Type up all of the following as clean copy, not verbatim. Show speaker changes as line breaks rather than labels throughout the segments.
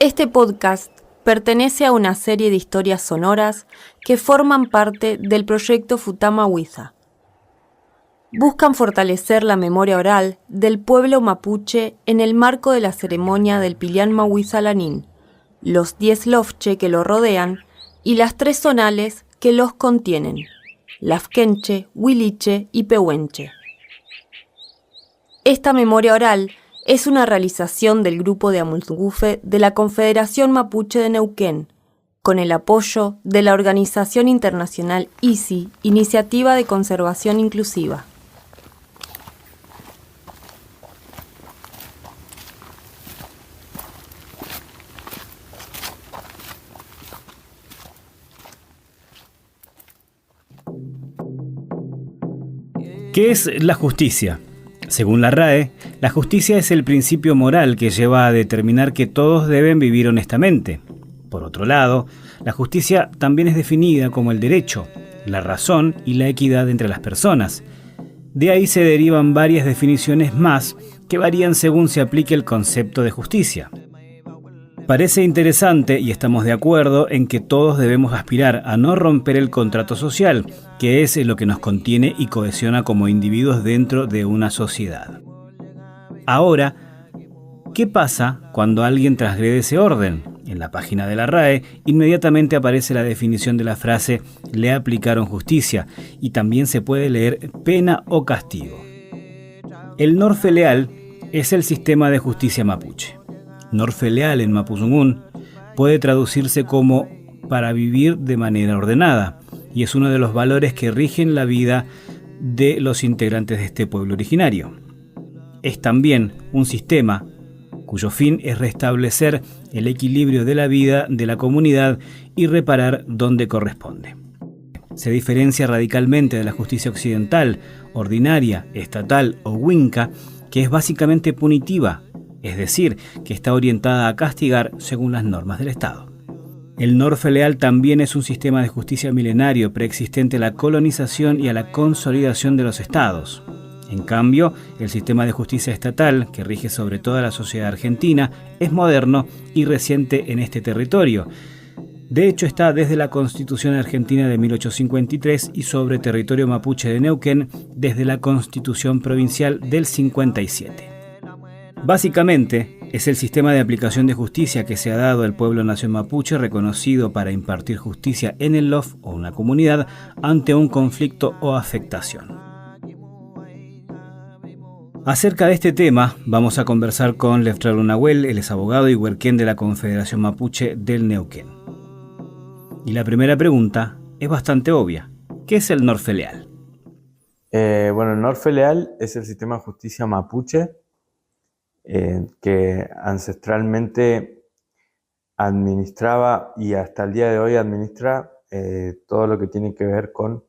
Este podcast pertenece a una serie de historias sonoras que forman parte del proyecto Futama Huiza. Buscan fortalecer la memoria oral del pueblo mapuche en el marco de la ceremonia del Pilianma Huiza Lanín, los 10 lofche que lo rodean y las 3 zonales que los contienen, Lafkenche, Huiliche y Pehuenche. Esta memoria oral es una realización del grupo de Amulgufe de la Confederación Mapuche de Neuquén, con el apoyo de la organización internacional ICI, Iniciativa de Conservación Inclusiva.
¿Qué es la justicia? Según la RAE, la justicia es el principio moral que lleva a determinar que todos deben vivir honestamente. Por otro lado, la justicia también es definida como el derecho, la razón y la equidad entre las personas. De ahí se derivan varias definiciones más que varían según se aplique el concepto de justicia. Parece interesante y estamos de acuerdo en que todos debemos aspirar a no romper el contrato social, que es lo que nos contiene y cohesiona como individuos dentro de una sociedad. Ahora, ¿qué pasa cuando alguien transgrede ese orden? En la página de la RAE inmediatamente aparece la definición de la frase «le aplicaron justicia» y también se puede leer «pena o castigo». El Norfeleal es el sistema de justicia mapuche. Norfeleal en mapuzungún puede traducirse como para vivir de manera ordenada y es uno de los valores que rigen la vida de los integrantes de este pueblo originario. Es también un sistema cuyo fin es restablecer el equilibrio de la vida de la comunidad y reparar donde corresponde. Se diferencia radicalmente de la justicia occidental, ordinaria, estatal o huinca, que es básicamente punitiva, es decir, que está orientada a castigar según las normas del Estado. El Norfeleal también es un sistema de justicia milenario preexistente a la colonización y a la consolidación de los estados. En cambio, el sistema de justicia estatal, que rige sobre toda la sociedad argentina, es moderno y reciente en este territorio. De hecho, está desde la Constitución Argentina de 1853 y sobre territorio mapuche de Neuquén desde la Constitución Provincial del 57. Básicamente, es el sistema de aplicación de justicia que se ha dado al pueblo nación mapuche reconocido para impartir justicia en el LOF o una comunidad ante un conflicto o afectación. Acerca de este tema, vamos a conversar con Leftraro Nahuel, él es abogado y huerquén de la Confederación Mapuche del Neuquén. Y la primera pregunta es bastante obvia. ¿Qué es el Norfeleal?
El Norfeleal es el sistema de justicia mapuche que ancestralmente administraba y hasta el día de hoy administra todo lo que tiene que ver con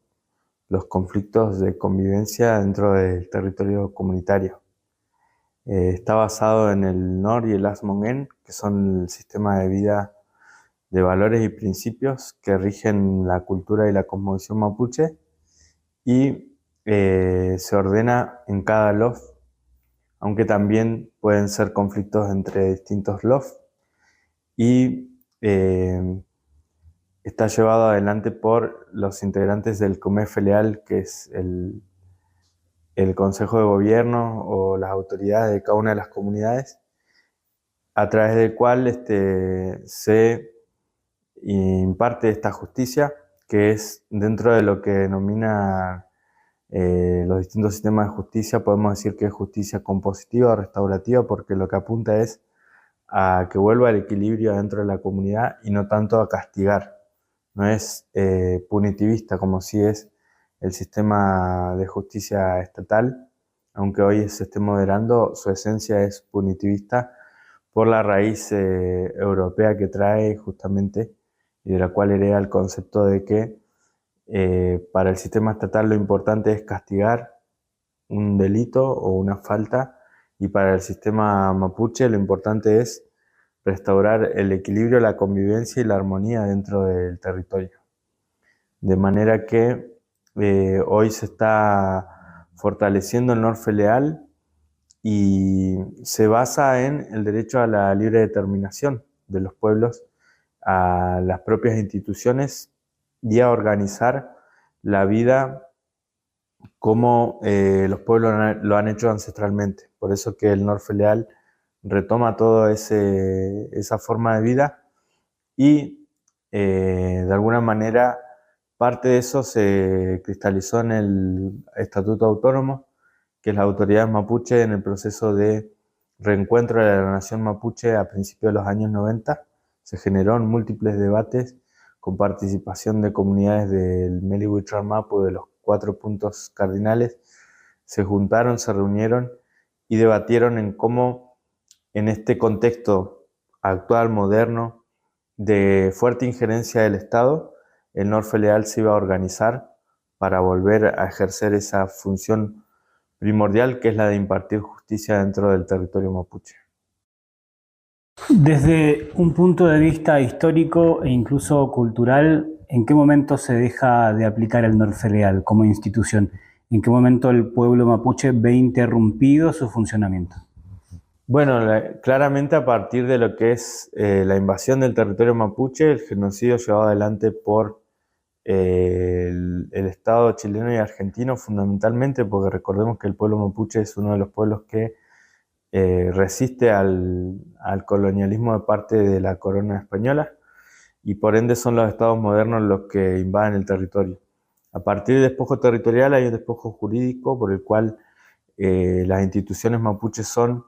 los conflictos de convivencia dentro del territorio comunitario. Está basado en el NOR y el ASMONGEN, que son el sistema de vida de valores y principios que rigen la cultura y la cosmovisión mapuche, y se ordena en cada LOF, aunque también pueden ser conflictos entre distintos LOF, y está llevado adelante por los integrantes del Comefeleal, que es el Consejo de Gobierno o las autoridades de cada una de las comunidades, a través del cual se imparte esta justicia, que es dentro de lo que denomina los distintos sistemas de justicia. Podemos decir que es justicia compositiva o restaurativa, porque lo que apunta es a que vuelva el equilibrio dentro de la comunidad y no tanto a castigar. No es punitivista como si es el sistema de justicia estatal, aunque hoy se esté moderando, su esencia es punitivista por la raíz europea que trae justamente, y de la cual hereda el concepto de que para el sistema estatal lo importante es castigar un delito o una falta, y para el sistema mapuche lo importante es restaurar el equilibrio, la convivencia y la armonía dentro del territorio. De manera que hoy se está fortaleciendo el Norfeleal y se basa en el derecho a la libre determinación de los pueblos a las propias instituciones y a organizar la vida como los pueblos lo han hecho ancestralmente. Por eso que el Nor-Feleal retoma toda esa forma de vida y de alguna manera parte de eso se cristalizó en el Estatuto Autónomo, que las autoridades mapuche en el proceso de reencuentro de la nación mapuche a principios de los años 90 se generó en múltiples debates con participación de comunidades del Meli Huichol Mapu, de los 4 puntos cardinales. Se juntaron, se reunieron y debatieron en cómo en este contexto actual, moderno, de fuerte injerencia del Estado, el Nor-Feleal se iba a organizar para volver a ejercer esa función primordial que es la de impartir justicia dentro del territorio mapuche.
Desde un punto de vista histórico e incluso cultural, ¿en qué momento se deja de aplicar el Nor-Feleal como institución? ¿En qué momento el pueblo mapuche ve interrumpido su funcionamiento?
Bueno, claramente a partir de lo que es la invasión del territorio mapuche, el genocidio llevado adelante por el Estado chileno y argentino fundamentalmente, porque recordemos que el pueblo mapuche es uno de los pueblos que resiste al colonialismo de parte de la corona española y por ende son los estados modernos los que invaden el territorio. A partir del despojo territorial hay un despojo jurídico por el cual las instituciones mapuches son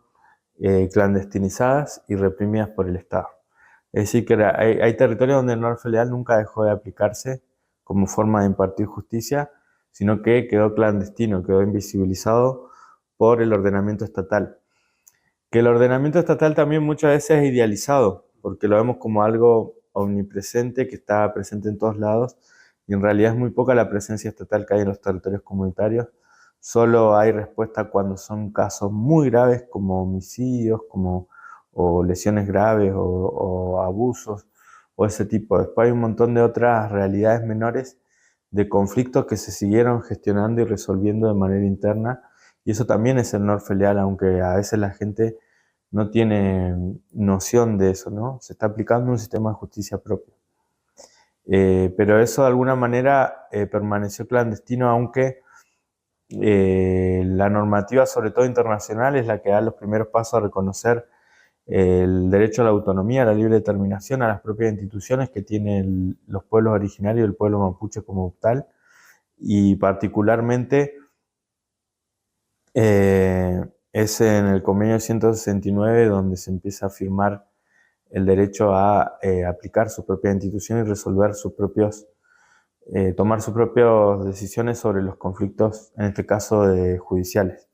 clandestinizadas y reprimidas por el Estado. Es decir, que hay territorios donde el Nor-Feleal nunca dejó de aplicarse como forma de impartir justicia, sino que quedó clandestino, quedó invisibilizado por el ordenamiento estatal. Que el ordenamiento estatal también muchas veces es idealizado, porque lo vemos como algo omnipresente, que está presente en todos lados, y en realidad es muy poca la presencia estatal que hay en los territorios comunitarios. Solo hay respuesta cuando son casos muy graves como homicidios, o lesiones graves, o abusos, o ese tipo. Después hay un montón de otras realidades menores de conflictos que se siguieron gestionando y resolviendo de manera interna, y eso también es el Nor-Feleal, aunque a veces la gente no tiene noción de eso, ¿no? Se está aplicando un sistema de justicia propio. Pero eso de alguna manera permaneció clandestino, aunque la normativa, sobre todo internacional, es la que da los primeros pasos a reconocer el derecho a la autonomía, a la libre determinación, a las propias instituciones que tienen los pueblos originarios, el pueblo mapuche como tal, y particularmente es en el convenio 169 donde se empieza a firmar el derecho a aplicar su propia institución y resolver tomar sus propias decisiones sobre los conflictos, en este caso judiciales.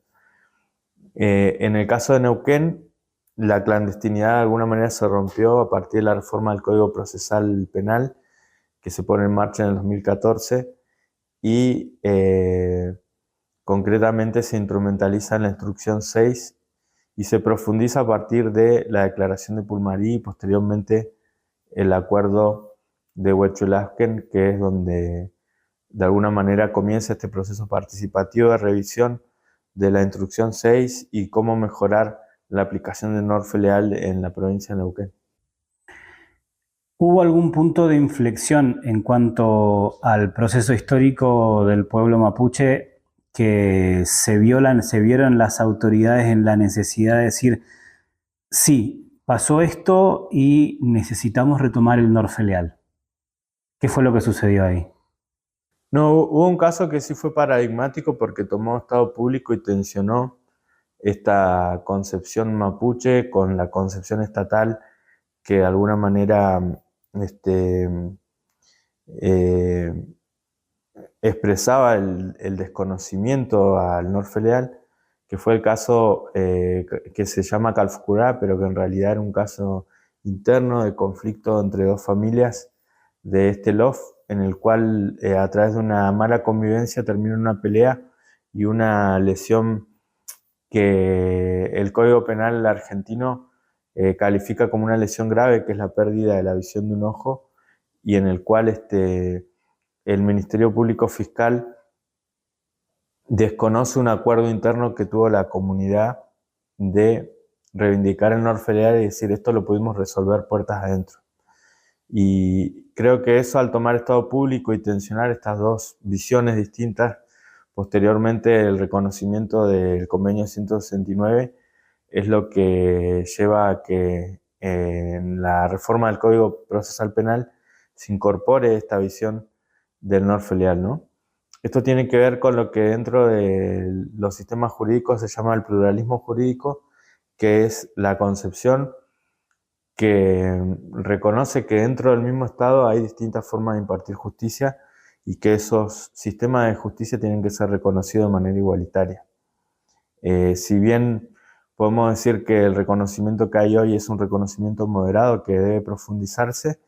En el caso de Neuquén, la clandestinidad de alguna manera se rompió a partir de la reforma del Código Procesal Penal que se pone en marcha en el 2014 y concretamente se instrumentaliza en la instrucción 6 y se profundiza a partir de la declaración de Pulmarí y posteriormente el acuerdo de Huechulasquen, que es donde de alguna manera comienza este proceso participativo de revisión de la instrucción 6 y cómo mejorar la aplicación del Nor-Feleal en la provincia de Neuquén.
¿Hubo algún punto de inflexión en cuanto al proceso histórico del pueblo mapuche que se vieron las autoridades en la necesidad de decir, sí, pasó esto y necesitamos retomar el Nor-Feleal? ¿Qué fue lo que sucedió ahí?
No, hubo un caso que sí fue paradigmático porque tomó Estado público y tensionó esta concepción mapuche con la concepción estatal que de alguna manera expresaba el desconocimiento al Nor-Feleal, que fue el caso que se llama Calfucurá, pero que en realidad era un caso interno de conflicto entre dos familias de este LOF, en el cual a través de una mala convivencia terminó en una pelea y una lesión que el Código Penal argentino califica como una lesión grave, que es la pérdida de la visión de un ojo, y en el cual el Ministerio Público Fiscal desconoce un acuerdo interno que tuvo la comunidad de reivindicar el Norte Federal y decir esto lo pudimos resolver puertas adentro. Y creo que eso, al tomar Estado público y tensionar estas dos visiones distintas, posteriormente el reconocimiento del convenio 169, es lo que lleva a que en la reforma del Código Procesal Penal se incorpore esta visión del Norte Federal, ¿no? Esto tiene que ver con lo que dentro de los sistemas jurídicos se llama el pluralismo jurídico, que es la concepción que reconoce que dentro del mismo Estado hay distintas formas de impartir justicia y que esos sistemas de justicia tienen que ser reconocidos de manera igualitaria. Si bien podemos decir que el reconocimiento que hay hoy es un reconocimiento moderado que debe profundizarse,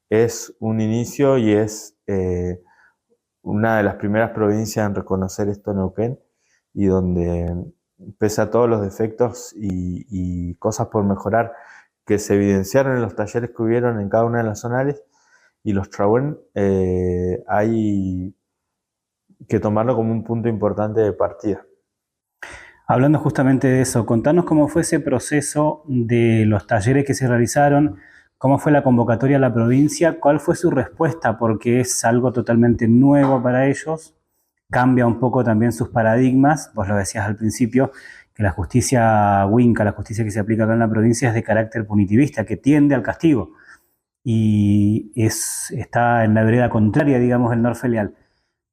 es un inicio y es una de las primeras provincias en reconocer esto, Neuquén, y donde, pese a todos los defectos y cosas por mejorar que se evidenciaron en los talleres que hubieron en cada una de las zonales y los Trauen, hay que tomarlo como un punto importante de partida.
Hablando justamente de eso, contanos cómo fue ese proceso de los talleres que se realizaron, cómo fue la convocatoria a la provincia, cuál fue su respuesta, porque es algo totalmente nuevo para ellos, cambia un poco también sus paradigmas. Vos lo decías al principio, que la justicia Winca, la justicia que se aplica acá en la provincia, es de carácter punitivista, que tiende al castigo, y está en la vereda contraria, digamos, del Norte Federal.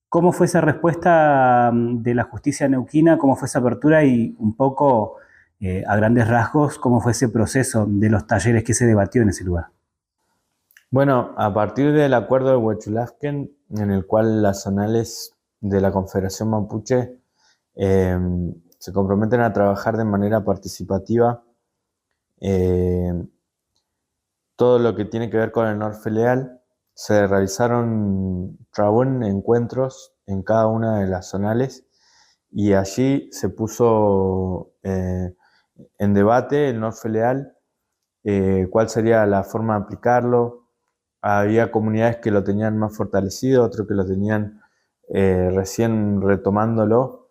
¿Cómo fue esa respuesta de la justicia neuquina? ¿Cómo fue esa apertura? Y un poco, a grandes rasgos, ¿cómo fue ese proceso de los talleres que se debatió en ese lugar?
Bueno, a partir del acuerdo de Huechulafken, en el cual las zonales de la Confederación Mapuche se comprometen a trabajar de manera participativa todo lo que tiene que ver con el Norte Federal, se realizaron encuentros en cada una de las zonales y allí se puso en debate el Norte Federal, cuál sería la forma de aplicarlo. Había comunidades que lo tenían más fortalecido, otros que lo tenían recién retomándolo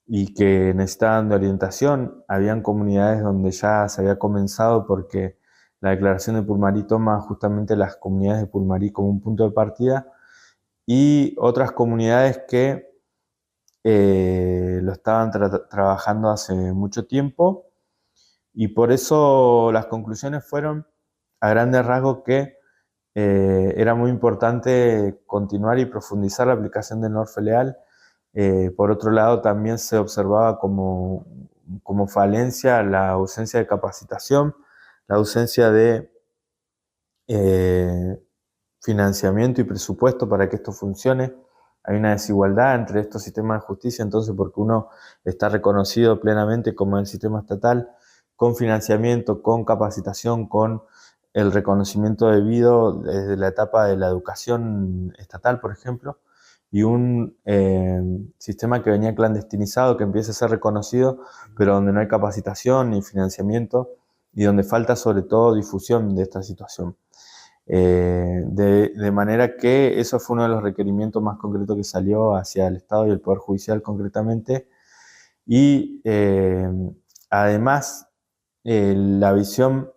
y que necesitaban de orientación. Habían comunidades donde ya se había comenzado porque la declaración de Pulmarí toma justamente las comunidades de Pulmarí como un punto de partida, y otras comunidades que lo estaban trabajando hace mucho tiempo, y por eso las conclusiones fueron a grandes rasgos que era muy importante continuar y profundizar la aplicación del Norte Federal. Por otro lado, también se observaba como falencia la ausencia de capacitación, la ausencia de financiamiento y presupuesto para que esto funcione. Hay una desigualdad entre estos sistemas de justicia, entonces, porque uno está reconocido plenamente como el sistema estatal, con financiamiento, con capacitación, con el reconocimiento debido desde la etapa de la educación estatal, por ejemplo, y un sistema que venía clandestinizado, que empieza a ser reconocido, pero donde no hay capacitación ni financiamiento, y donde falta sobre todo difusión de esta situación. De manera que eso fue uno de los requerimientos más concretos que salió hacia el Estado y el Poder Judicial concretamente. Y además la visión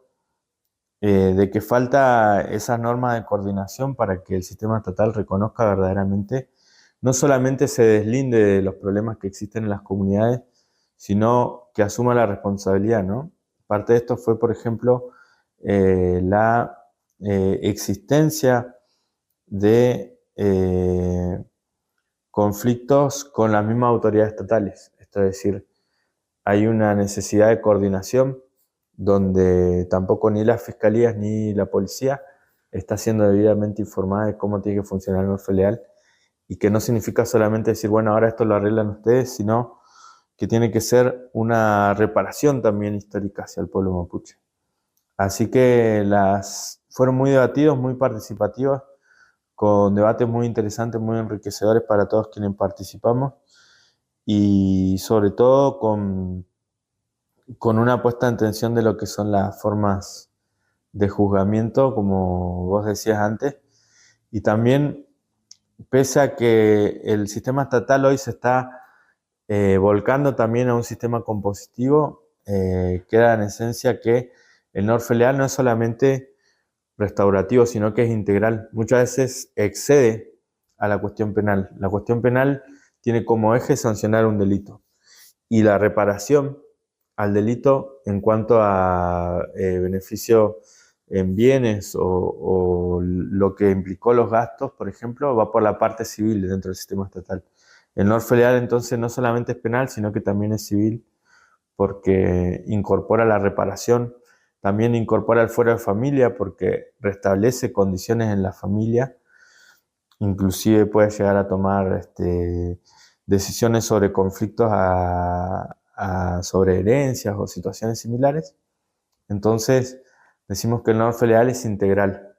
de que falta esas normas de coordinación para que el sistema estatal reconozca verdaderamente, no solamente se deslinde de los problemas que existen en las comunidades, sino que asuma la responsabilidad, ¿no? Parte de esto fue, por ejemplo, la existencia de conflictos con las mismas autoridades estatales. Esto es decir, hay una necesidad de coordinación donde tampoco ni las fiscalías ni la policía está siendo debidamente informada de cómo tiene que funcionar el Norte Federal, y que no significa solamente decir, bueno, ahora esto lo arreglan ustedes, sino que tiene que ser una reparación también histórica hacia el pueblo mapuche. Así que fueron muy debatidos, muy participativos, con debates muy interesantes, muy enriquecedores para todos quienes participamos, y sobre todo con una puesta en tensión de lo que son las formas de juzgamiento, como vos decías antes, y también, pese a que el sistema estatal hoy se está volcando también a un sistema compositivo, queda en esencia que el NOR filial no es solamente restaurativo, sino que es integral. Muchas veces excede a la cuestión penal. La cuestión penal tiene como eje sancionar un delito y la reparación al delito en cuanto a beneficio en bienes o lo que implicó los gastos, por ejemplo, va por la parte civil dentro del sistema estatal. El NOR filial entonces no solamente es penal, sino que también es civil, porque incorpora la reparación, también incorpora el fuero de familia, porque restablece condiciones en la familia, inclusive puede llegar a tomar decisiones sobre conflictos sobre herencias o situaciones similares. Entonces, decimos que el NOR filial es integral,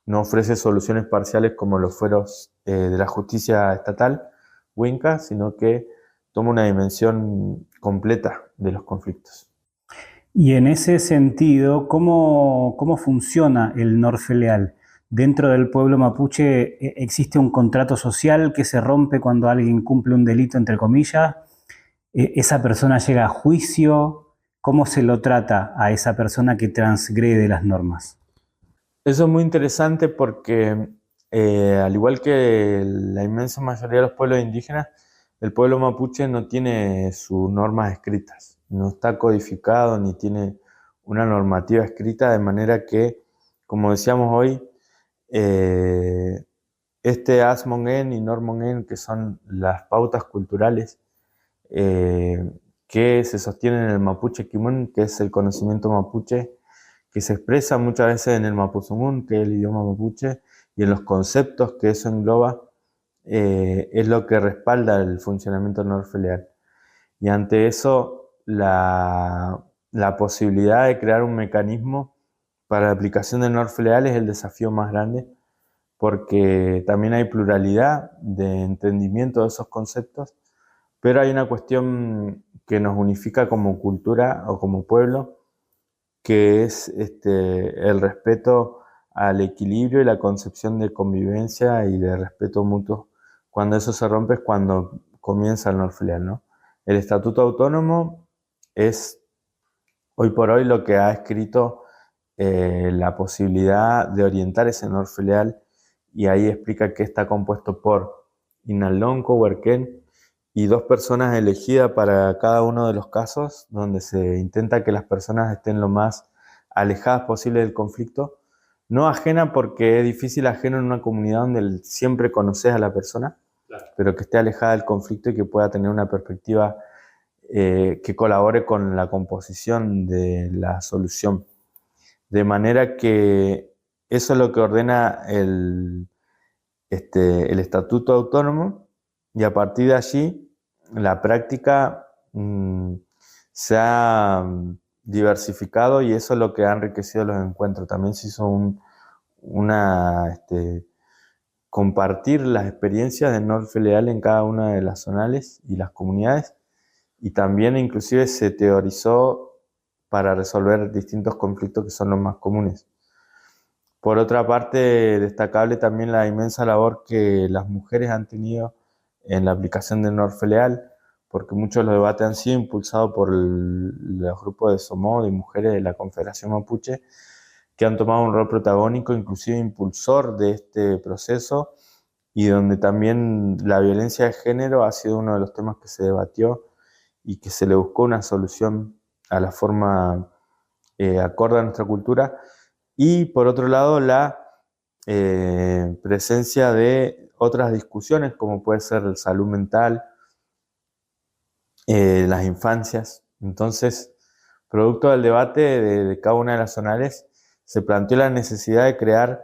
no ofrece soluciones parciales como los fueros de la justicia estatal, WINCA, sino que toma una dimensión completa de los conflictos.
Y en ese sentido, ¿cómo funciona el NOR filial? Dentro del pueblo mapuche existe un contrato social que se rompe cuando alguien cumple un delito, entre comillas. ¿Esa persona llega a juicio? ¿Cómo se lo trata a esa persona que transgrede las normas?
Eso es muy interesante porque, al igual que la inmensa mayoría de los pueblos indígenas, el pueblo mapuche no tiene sus normas escritas, no está codificado ni tiene una normativa escrita, de manera que, como decíamos hoy, Asmongen y Normongen, que son las pautas culturales que se sostienen en el mapuche Kimun, que es el conocimiento mapuche, que se expresa muchas veces en el mapuzungún, que es el idioma mapuche, y en los conceptos que eso engloba, es lo que respalda el funcionamiento del NOR filial. Y ante eso, la posibilidad de crear un mecanismo para la aplicación del NOR filial es el desafío más grande, porque también hay pluralidad de entendimiento de esos conceptos, pero hay una cuestión que nos unifica como cultura o como pueblo, que es el respeto al equilibrio y la concepción de convivencia y de respeto mutuo. Cuando eso se rompe es cuando comienza el NOR filial, ¿no? El Estatuto Autónomo es hoy por hoy lo que ha escrito la posibilidad de orientar ese NOR filial, y ahí explica que está compuesto por Inalonco, Huerquén y 2 personas elegidas para cada uno de los casos, donde se intenta que las personas estén lo más alejadas posible del conflicto, no ajena porque es difícil ajeno en una comunidad donde siempre conoces a la persona, claro, pero que esté alejada del conflicto y que pueda tener una perspectiva que colabore con la composición de la solución. De manera que eso es lo que ordena el Estatuto Autónomo, y a partir de allí la práctica se ha diversificado, y eso es lo que ha enriquecido los encuentros. También se hizo compartir las experiencias de NOR filial en cada una de las zonales y las comunidades, y también inclusive se teorizó para resolver distintos conflictos que son los más comunes. Por otra parte, destacable también la inmensa labor que las mujeres han tenido en la aplicación del NOR filial, porque muchos de los debates han sido impulsados por los grupos de SOMO, de mujeres de la Confederación Mapuche, que han tomado un rol protagónico, inclusive impulsor de este proceso, y donde también la violencia de género ha sido uno de los temas que se debatió y que se le buscó una solución a la forma acorde a nuestra cultura. Y por otro lado, la presencia de otras discusiones, como puede ser la salud mental, las infancias. Entonces, producto del debate de cada una de las zonales, se planteó la necesidad de crear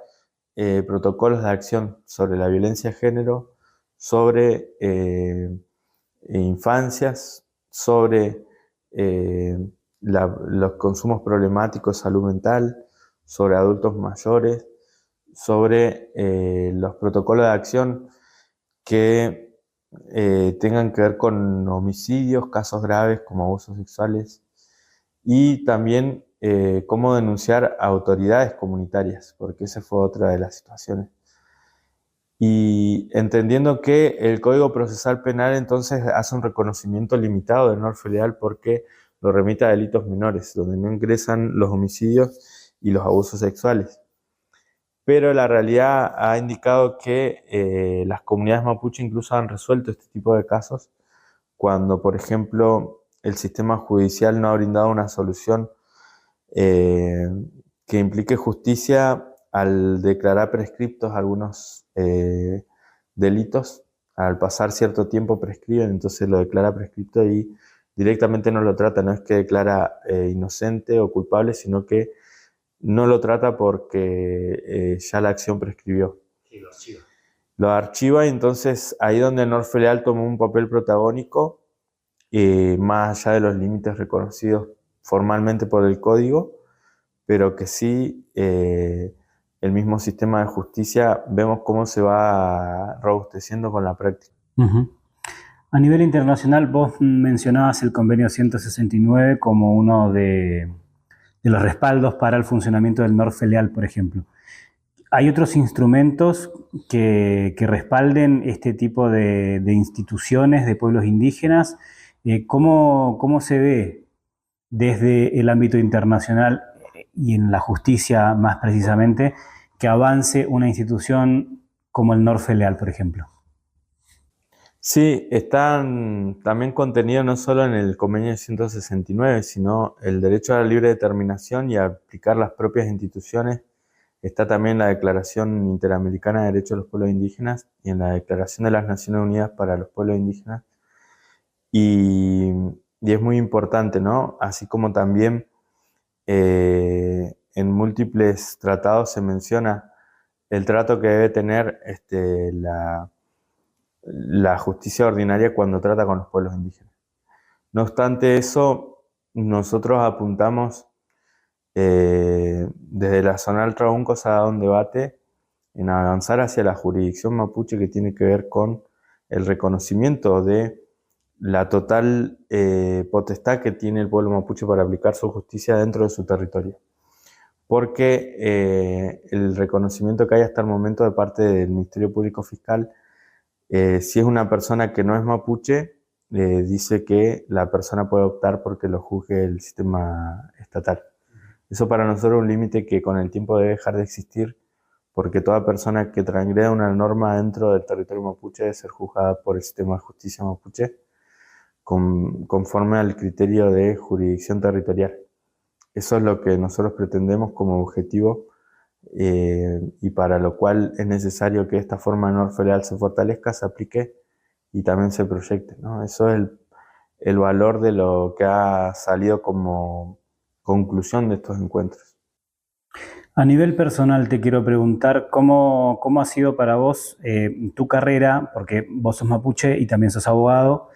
protocolos de acción sobre la violencia de género, sobre infancias, sobre los consumos problemáticos de salud mental, sobre adultos mayores, sobre los protocolos de acción que tengan que ver con homicidios, casos graves como abusos sexuales, y también cómo denunciar a autoridades comunitarias, porque esa fue otra de las situaciones. Y entendiendo que el Código Procesal Penal entonces hace un reconocimiento limitado del NOR filial, porque lo remite a delitos menores, donde no ingresan los homicidios y los abusos sexuales. Pero la realidad ha indicado que las comunidades mapuche incluso han resuelto este tipo de casos cuando, por ejemplo, el sistema judicial no ha brindado una solución que implique justicia al declarar prescriptos algunos delitos. Al pasar cierto tiempo prescriben, entonces lo declara prescripto y directamente no lo trata. No es que declara inocente o culpable, sino que no lo trata porque ya la acción prescribió.
Sí, lo archiva.
Lo archiva, y entonces ahí donde Nor-Feleal tomó un papel protagónico, más allá de los límites reconocidos formalmente por el código, pero que sí el mismo sistema de justicia vemos cómo se va robusteciendo con la práctica.
A nivel internacional, vos mencionabas el convenio 169 como uno de los respaldos para el funcionamiento del Nor-Feleal, por ejemplo. ¿Hay otros instrumentos que respalden este tipo de instituciones de pueblos indígenas? ¿Cómo se ve desde el ámbito internacional y en la justicia más precisamente que avance una institución como el Nor-Feleal, por ejemplo?
Sí, están también contenidos no solo en el convenio 169, sino el derecho a la libre determinación y a aplicar las propias instituciones. Está también la Declaración Interamericana de Derechos de los Pueblos Indígenas y en la Declaración de las Naciones Unidas para los Pueblos Indígenas. Y es muy importante, ¿no? Así como también en múltiples tratados se menciona el trato que debe tener la justicia ordinaria cuando trata con los pueblos indígenas. No obstante eso, nosotros apuntamos desde la Zonal Trabuco se ha dado un debate en avanzar hacia la jurisdicción mapuche, que tiene que ver con el reconocimiento de la total potestad que tiene el pueblo mapuche para aplicar su justicia dentro de su territorio. Porque el reconocimiento que hay hasta el momento de parte del Ministerio Público Fiscal, si es una persona que no es mapuche, dice que la persona puede optar porque lo juzgue el sistema estatal. Eso para nosotros es un límite que con el tiempo debe dejar de existir, porque toda persona que transgreda una norma dentro del territorio mapuche debe ser juzgada por el sistema de justicia mapuche conforme al criterio de jurisdicción territorial. Eso es lo que nosotros pretendemos como objetivo, y para lo cual es necesario que esta forma de Nor-Feleal se fortalezca, se aplique y también se proyecte, ¿no? Eso es el valor de lo que ha salido como conclusión de estos encuentros.
A nivel personal te quiero preguntar cómo ha sido para vos tu carrera, porque vos sos mapuche y también sos abogado,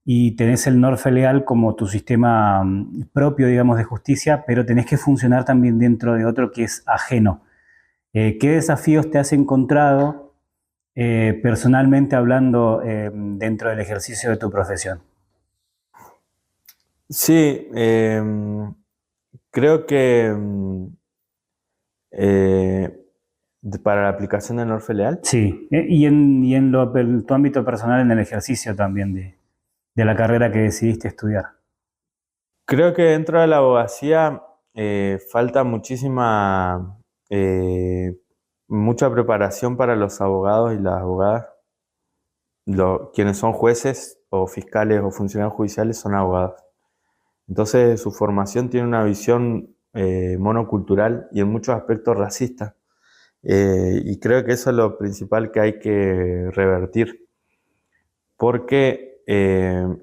y tenés el Nor-Feleal como tu sistema propio, digamos, de justicia, pero tenés que funcionar también dentro de otro que es ajeno. ¿Qué desafíos te has encontrado personalmente hablando dentro del ejercicio de tu profesión?
Sí, creo que para la aplicación del Nor-Feleal.
Sí, y en tu ámbito personal, en el ejercicio también de la carrera que decidiste estudiar.
Creo que dentro de la abogacía falta mucha preparación para los abogados y las abogadas. Quienes son jueces o fiscales o funcionarios judiciales son abogados. Entonces su formación tiene una visión monocultural y en muchos aspectos racista. Y creo que eso es lo principal que hay que revertir. Porque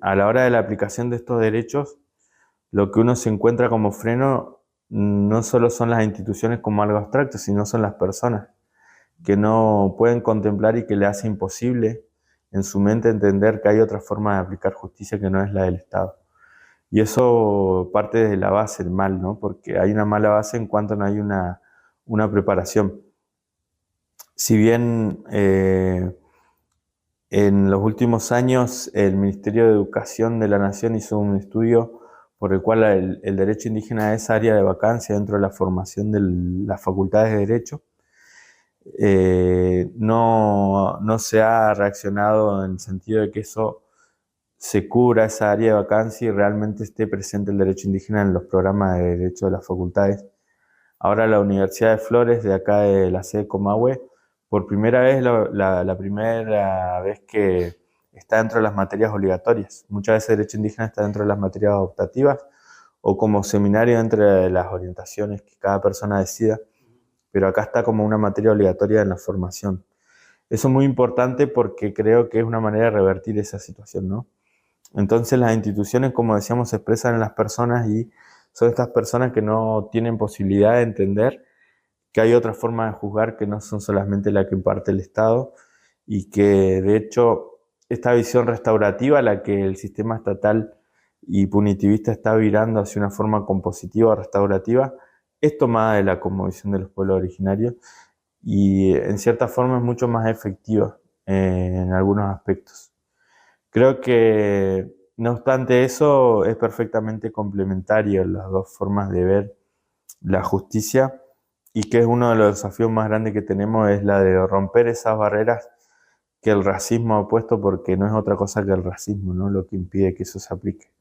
a la hora de la aplicación de estos derechos, lo que uno se encuentra como freno no solo son las instituciones como algo abstracto, sino son las personas que no pueden contemplar y que le hace imposible en su mente entender que hay otra forma de aplicar justicia que no es la del Estado. Y eso parte desde la base, el mal, ¿no? Porque hay una mala base en cuanto no hay una preparación. Si bien en los últimos años el Ministerio de Educación de la Nación hizo un estudio por el cual el derecho indígena es área de vacancia dentro de la formación de las facultades de derecho, no se ha reaccionado en el sentido de que eso se cubra esa área de vacancia y realmente esté presente el derecho indígena en los programas de derecho de las facultades. Ahora la Universidad de Flores, de acá de la sede de Comahue, por primera vez, la primera vez que está dentro de las materias obligatorias. Muchas veces derecho indígena está dentro de las materias optativas o como seminario dentro de las orientaciones que cada persona decida, pero acá está como una materia obligatoria en la formación. Eso es muy importante porque creo que es una manera de revertir esa situación, ¿no? Entonces las instituciones, como decíamos, se expresan en las personas y son estas personas que no tienen posibilidad de entender que hay otras formas de juzgar que no son solamente la que imparte el Estado y que de hecho esta visión restaurativa a la que el sistema estatal y punitivista está virando hacia una forma compositiva o restaurativa es tomada de la cosmovisión de los pueblos originarios y en cierta forma es mucho más efectiva en algunos aspectos. Creo que no obstante eso es perfectamente complementario las dos formas de ver la justicia y que es uno de los desafíos más grandes que tenemos es la de romper esas barreras que el racismo ha puesto porque no es otra cosa que el racismo, ¿no? Lo que impide que eso se aplique.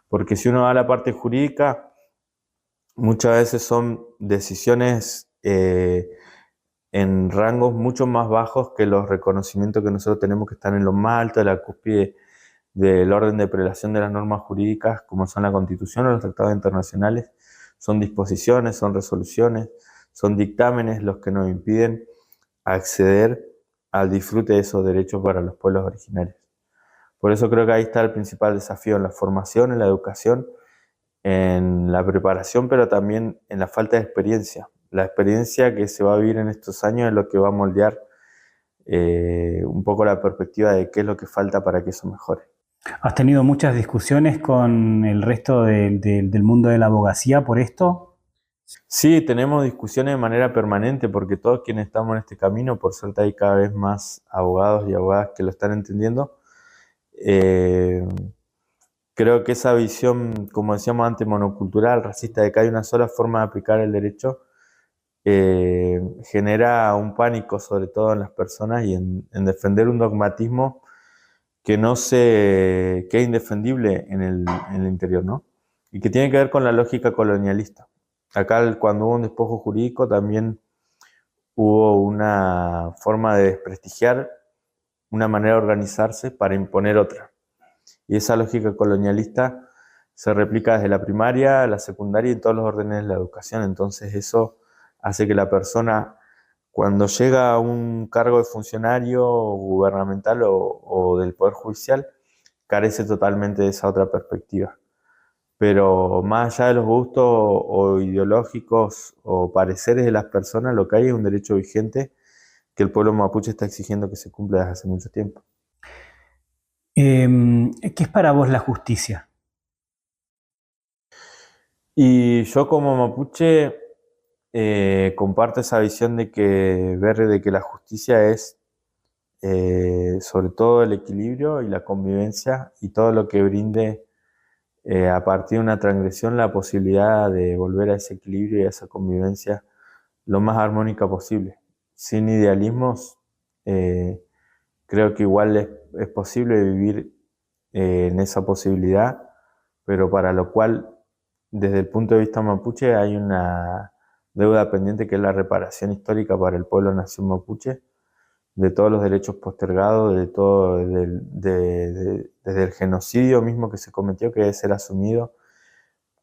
Porque si uno va a la parte jurídica, muchas veces son decisiones en rangos mucho más bajos que los reconocimientos que nosotros tenemos que están en lo más alto de la cúspide del orden de prelación de las normas jurídicas, como son la Constitución o los tratados internacionales. Son disposiciones, son resoluciones, son dictámenes los que nos impiden acceder al disfrute de esos derechos para los pueblos originarios. Por eso creo que ahí está el principal desafío en la formación, en la educación, en la preparación, pero también en la falta de experiencia. La experiencia que se va a vivir en estos años es lo que va a moldear un poco la perspectiva de qué es lo que falta para que eso mejore.
¿Has tenido muchas discusiones con el resto del mundo de la abogacía por esto?
Sí, tenemos discusiones de manera permanente porque todos quienes estamos en este camino, por suerte hay cada vez más abogados y abogadas que lo están entendiendo. Creo que esa visión, como decíamos antes, monocultural, racista, de que hay una sola forma de aplicar el derecho, genera un pánico sobre todo en las personas y en defender un dogmatismo que es indefendible en el interior, ¿no? Y que tiene que ver con la lógica colonialista. Acá cuando hubo un despojo jurídico también hubo una forma de desprestigiar una manera de organizarse para imponer otra. Y esa lógica colonialista se replica desde la primaria, la secundaria y en todos los órdenes de la educación. Entonces eso hace que la persona, cuando llega a un cargo de funcionario gubernamental o del Poder Judicial, carece totalmente de esa otra perspectiva. Pero más allá de los gustos o ideológicos o pareceres de las personas, lo que hay es un derecho vigente que el pueblo mapuche está exigiendo que se cumpla desde hace mucho tiempo.
¿Qué es para vos la justicia?
Y yo como mapuche comparto esa visión de que la justicia es sobre todo el equilibrio y la convivencia y todo lo que brinde a partir de una transgresión la posibilidad de volver a ese equilibrio y a esa convivencia lo más armónica posible. Sin idealismos, creo que igual es posible vivir en esa posibilidad, pero para lo cual, desde el punto de vista mapuche, hay una deuda pendiente que es la reparación histórica para el pueblo nación mapuche, de todos los derechos postergados, desde el genocidio mismo que se cometió, que debe ser asumido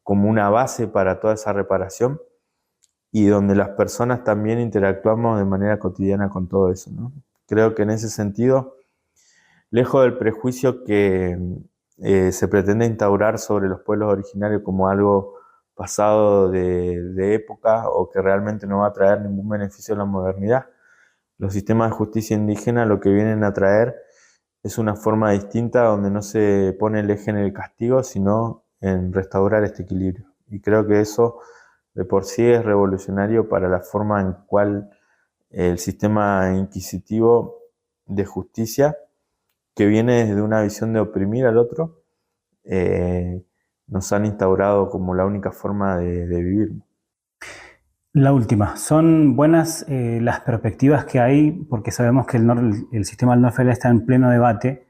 como una base para toda esa reparación y donde las personas también interactuamos de manera cotidiana con todo eso, ¿no? Creo que en ese sentido, lejos del prejuicio que se pretende instaurar sobre los pueblos originarios como algo pasado de época o que realmente no va a traer ningún beneficio a la modernidad, los sistemas de justicia indígena lo que vienen a traer es una forma distinta donde no se pone el eje en el castigo, sino en restaurar este equilibrio. Y creo que eso de por sí es revolucionario para la forma en cual el sistema inquisitivo de justicia, que viene desde una visión de oprimir al otro, nos han instaurado como la única forma de vivir.
La última, ¿son buenas las perspectivas que hay? Porque sabemos que el sistema del Norte está en pleno debate,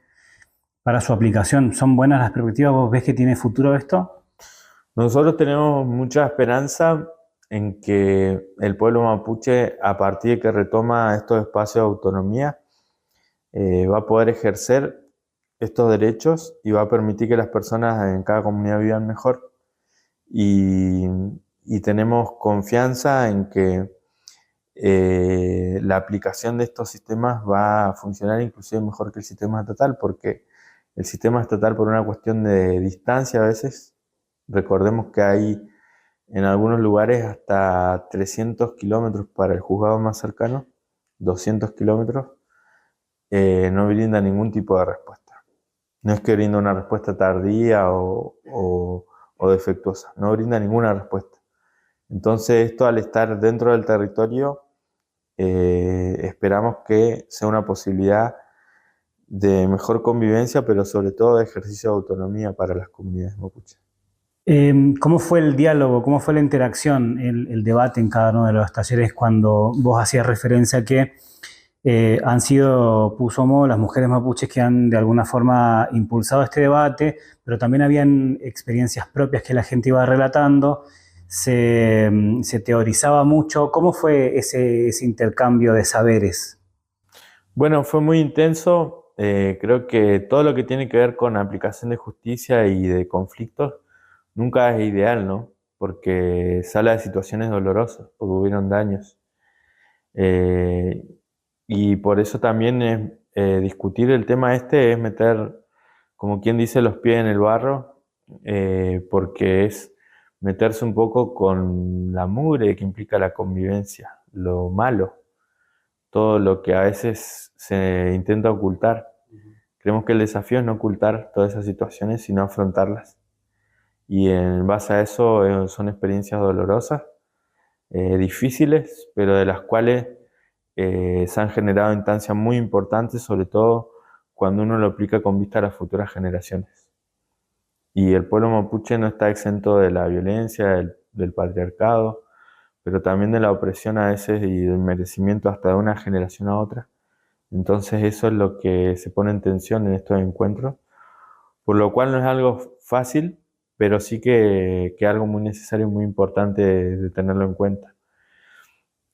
para su aplicación? ¿Son buenas las perspectivas? ¿Vos ves que tiene futuro esto?
Nosotros tenemos mucha esperanza en que el pueblo mapuche, a partir de que retoma estos espacios de autonomía, va a poder ejercer estos derechos y va a permitir que las personas en cada comunidad vivan mejor. Y, y tenemos confianza en que la aplicación de estos sistemas va a funcionar inclusive mejor que el sistema estatal, porque el sistema estatal, por una cuestión de distancia a veces, recordemos que hay en algunos lugares hasta 300 kilómetros para el juzgado más cercano, 200 kilómetros, no brinda ningún tipo de respuesta. No es que brinda una respuesta tardía o defectuosa, no brinda ninguna respuesta. Entonces esto, al estar dentro del territorio, esperamos que sea una posibilidad de mejor convivencia, pero sobre todo de ejercicio de autonomía para las comunidades mapuches.
¿Cómo fue el diálogo, cómo fue la interacción, el debate en cada uno de los talleres cuando vos hacías referencia a que han sido Pusomo, las mujeres mapuches, que han de alguna forma impulsado este debate, pero también habían experiencias propias que la gente iba relatando, se teorizaba mucho? ¿Cómo fue ese intercambio de saberes?
Bueno, fue muy intenso. Creo que todo lo que tiene que ver con aplicación de justicia y de conflictos nunca es ideal, ¿no? Porque sale de situaciones dolorosas, porque hubieron daños. Eh, y por eso también es, discutir el tema este es meter, como quien dice, los pies en el barro, porque es meterse un poco con la mugre que implica la convivencia, lo malo, todo lo que a veces se intenta ocultar. Creemos que el desafío es no ocultar todas esas situaciones, sino afrontarlas. Y en base a eso son experiencias dolorosas, difíciles, pero de las cuales se han generado instancias muy importantes, sobre todo cuando uno lo aplica con vista a las futuras generaciones. Y el pueblo mapuche no está exento de la violencia, del patriarcado, pero también de la opresión a veces y del merecimiento hasta de una generación a otra. Entonces eso es lo que se pone en tensión en estos encuentros, por lo cual no es algo fácil, pero sí que es algo muy necesario y muy importante de tenerlo en cuenta.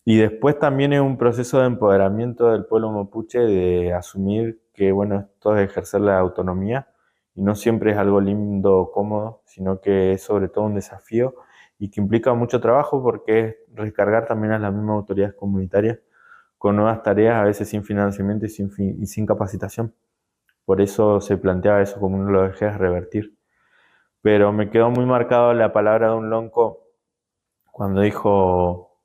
Y después también es un proceso de empoderamiento del pueblo mapuche, de asumir que, bueno, esto es ejercer la autonomía y no siempre es algo lindo o cómodo, sino que es sobre todo un desafío y que implica mucho trabajo, porque es recargar también a las mismas autoridades comunitarias con nuevas tareas, a veces sin financiamiento y sin capacitación. Por eso se planteaba eso como uno de los ejes a revertir. Pero me quedó muy marcado la palabra de un lonco cuando dijo: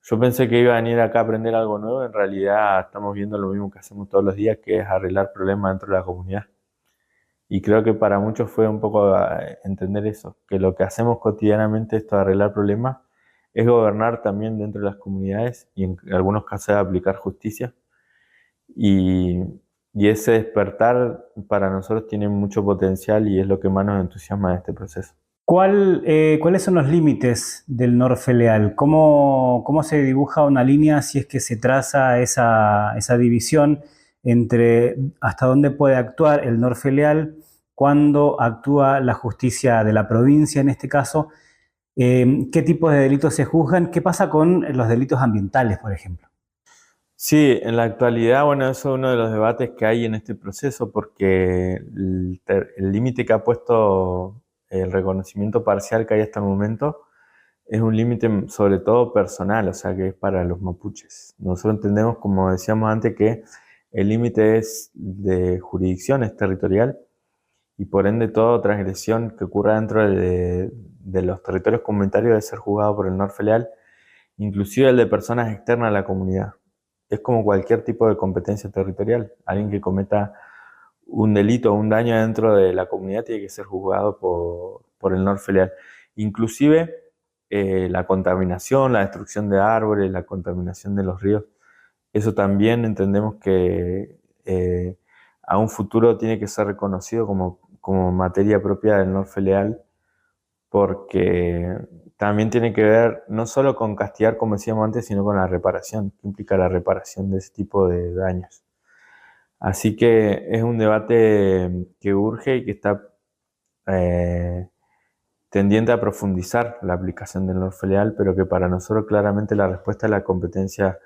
yo pensé que iba a venir acá a aprender algo nuevo, en realidad estamos viendo lo mismo que hacemos todos los días, que es arreglar problemas dentro de la comunidad. Y creo que para muchos fue un poco entender eso, que lo que hacemos cotidianamente, esto de arreglar problemas, es gobernar también dentro de las comunidades y en algunos casos aplicar justicia. Y, y ese despertar para nosotros tiene mucho potencial y es lo que más nos entusiasma de este proceso.
¿Cuáles son los límites del Norfeleal? ¿Cómo se dibuja una línea si es que se traza esa división entre hasta dónde puede actuar el Norfeleal, cuándo actúa la justicia de la provincia en este caso? ¿Qué tipos de delitos se juzgan? ¿Qué pasa con los delitos ambientales, por ejemplo?
Sí, en la actualidad, bueno, eso es uno de los debates que hay en este proceso, porque el límite que ha puesto el reconocimiento parcial que hay hasta el momento es un límite sobre todo personal, o sea, que es para los mapuches. Nosotros entendemos, como decíamos antes, que el límite es de jurisdicción, es territorial, y por ende toda transgresión que ocurra dentro de los territorios comunitarios debe ser juzgado por el Norfeleal, inclusive el de personas externas a la comunidad. Es como cualquier tipo de competencia territorial. Alguien que cometa un delito o un daño dentro de la comunidad tiene que ser juzgado por el Norfeleal. Inclusive la contaminación, la destrucción de árboles, la contaminación de los ríos, eso también entendemos que a un futuro tiene que ser reconocido como materia propia del Norfeleal, porque también tiene que ver no solo con castigar, como decíamos antes, sino con la reparación, que implica la reparación de ese tipo de daños. Así que es un debate que urge y que está tendiente a profundizar la aplicación del Norfeleal, pero que para nosotros claramente la respuesta es la competencia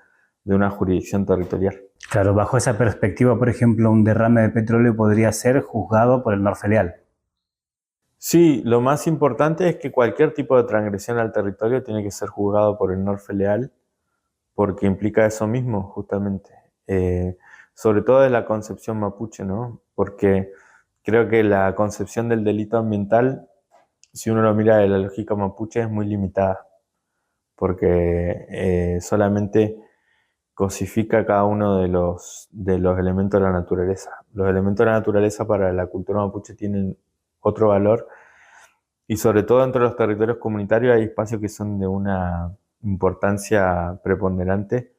de una jurisdicción territorial.
Claro, bajo esa perspectiva, por ejemplo, un derrame de petróleo podría ser juzgado por el Norfeleal.
Sí, lo más importante es que cualquier tipo de transgresión al territorio tiene que ser juzgado por el Norfeleal, porque implica eso mismo, justamente. Sobre todo de la concepción mapuche, ¿no? Porque creo que la concepción del delito ambiental, si uno lo mira de la lógica mapuche, es muy limitada, porque solamente cosifica cada uno de los elementos de la naturaleza. Los elementos de la naturaleza para la cultura mapuche tienen otro valor, y sobre todo dentro de los territorios comunitarios hay espacios que son de una importancia preponderante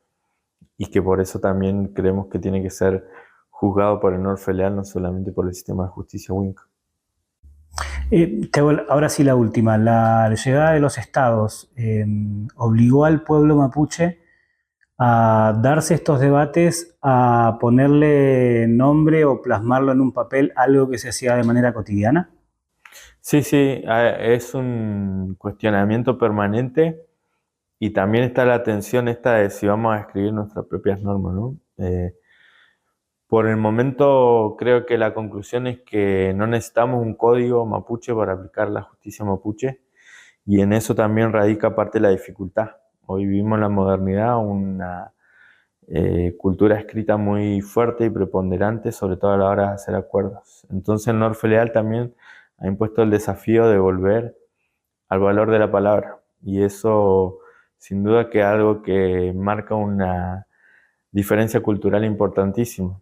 y que por eso también creemos que tiene que ser juzgado por el Norfeleal, no solamente por el sistema de justicia Winca.
Ahora sí la última. La llegada de los estados obligó al pueblo mapuche a darse estos debates, a ponerle nombre o plasmarlo en un papel, algo que se hacía de manera cotidiana.
Sí, es un cuestionamiento permanente y también está la tensión esta de si vamos a escribir nuestras propias normas, ¿no? Por el momento creo que la conclusión es que no necesitamos un código mapuche para aplicar la justicia mapuche, y en eso también radica parte de la dificultad. Hoy vivimos en la modernidad una cultura escrita muy fuerte y preponderante, sobre todo a la hora de hacer acuerdos. Entonces el Norfeleal también ha impuesto el desafío de volver al valor de la palabra, y eso sin duda que es algo que marca una diferencia cultural importantísima.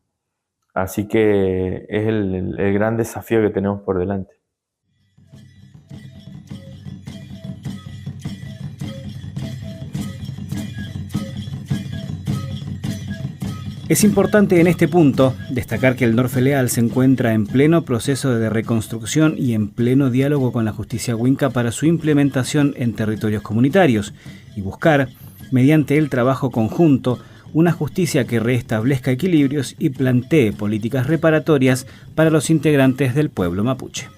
Así que es el gran desafío que tenemos por delante.
Es importante en este punto destacar que el Norfeleal se encuentra en pleno proceso de reconstrucción y en pleno diálogo con la justicia Winca para su implementación en territorios comunitarios y buscar, mediante el trabajo conjunto, una justicia que restablezca equilibrios y plantee políticas reparatorias para los integrantes del pueblo mapuche.